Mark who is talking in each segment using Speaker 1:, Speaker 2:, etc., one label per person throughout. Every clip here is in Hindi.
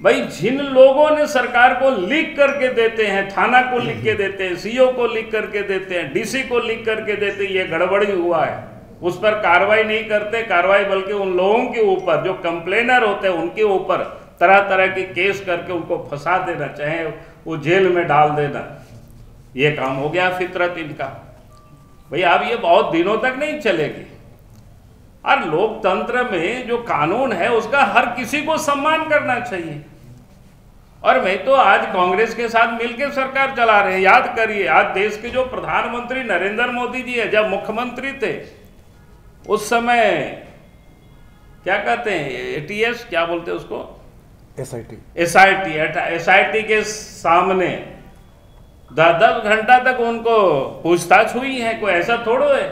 Speaker 1: भाई जिन लोगों ने सरकार को लीक करके देते हैं, थाना को लिख के देते हैं, सीओ को लिख करके देते हैं, डीसी को लिख करके देते हैं, ये गड़बड़ी हुआ है, उस पर कार्रवाई नहीं करते। कार्रवाई बल्कि उन लोगों के ऊपर जो कंप्लेनर होते हैं उनके ऊपर तरह तरह के केस करके उनको फंसा देना, चाहे वो जेल में डाल देना, ये काम हो गया फितरत इनका। भाई अब ये बहुत दिनों तक नहीं चलेगी। और लोकतंत्र में जो कानून है उसका हर किसी को सम्मान करना चाहिए। और मैं तो आज कांग्रेस के साथ मिलकर सरकार चला रहे हैं। याद करिए, आज देश के जो प्रधानमंत्री नरेंद्र मोदी जी है, जब मुख्यमंत्री थे उस समय क्या कहते हैं, एटीएस क्या बोलते हैं उसको, एसआईटी के सामने 10 घंटा तक उनको पूछताछ हुई है। कोई ऐसा थोड़ो है,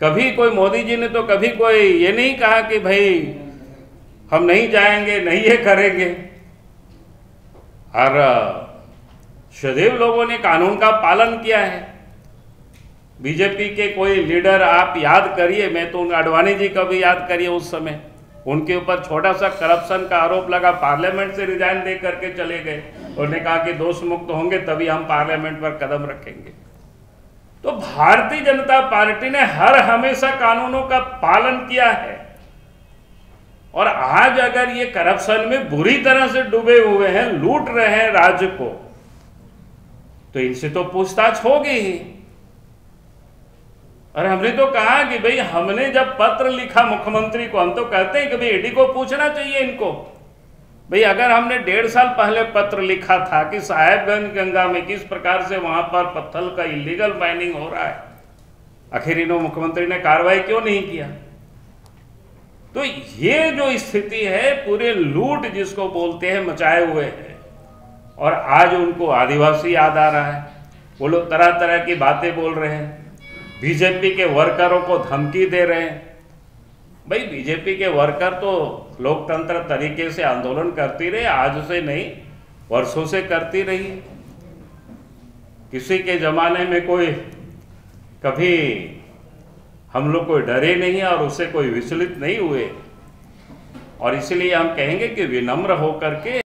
Speaker 1: कभी कोई मोदी जी ने तो कभी कोई ये नहीं कहा कि भाई हम नहीं जाएंगे, नहीं ये करेंगे। और सदैव लोगों ने कानून का पालन किया है। बीजेपी के कोई लीडर आप याद करिए, मैं तो अडवाणी जी का भी याद करिए, उस समय उनके ऊपर छोटा सा करप्शन का आरोप लगा, पार्लियामेंट से रिजाइन दे करके चले गए। उन्होंने कहा कि दोष मुक्त होंगे तभी हम पार्लियामेंट पर कदम रखेंगे। तो भारतीय जनता पार्टी ने हर हमेशा कानूनों का पालन किया है। और आज अगर ये करप्शन में बुरी तरह से डूबे हुए हैं, लूट रहे हैं राज्य को, तो इनसे तो पूछताछ होगी ही। और हमने तो कहा कि भाई हमने जब पत्र लिखा मुख्यमंत्री को, हम तो कहते हैं कि भाई ईडी को पूछना चाहिए इनको। भाई अगर हमने 1.5 साल पहले पत्र लिखा था कि साहेबगंज गंगा में किस प्रकार से वहां पर पत्थर का इलीगल माइनिंग हो रहा है, आखिर इन्होंने मुख्यमंत्री ने कार्रवाई क्यों नहीं किया? तो ये जो स्थिति है, पूरे लूट जिसको बोलते हैं मचाए हुए हैं। और आज उनको आदिवासी याद आ रहा है, वो लोग तरह तरह की बातें बोल रहे हैं, बीजेपी के वर्करों को धमकी दे रहे हैं। भाई बीजेपी के वर्कर तो लोकतंत्र तरीके से आंदोलन करती रहे, आज से नहीं वर्षों से करती रही। किसी के जमाने में कोई कभी हम लोग कोई डरे नहीं और उससे कोई विचलित नहीं हुए। और इसलिए हम कहेंगे कि विनम्र होकर के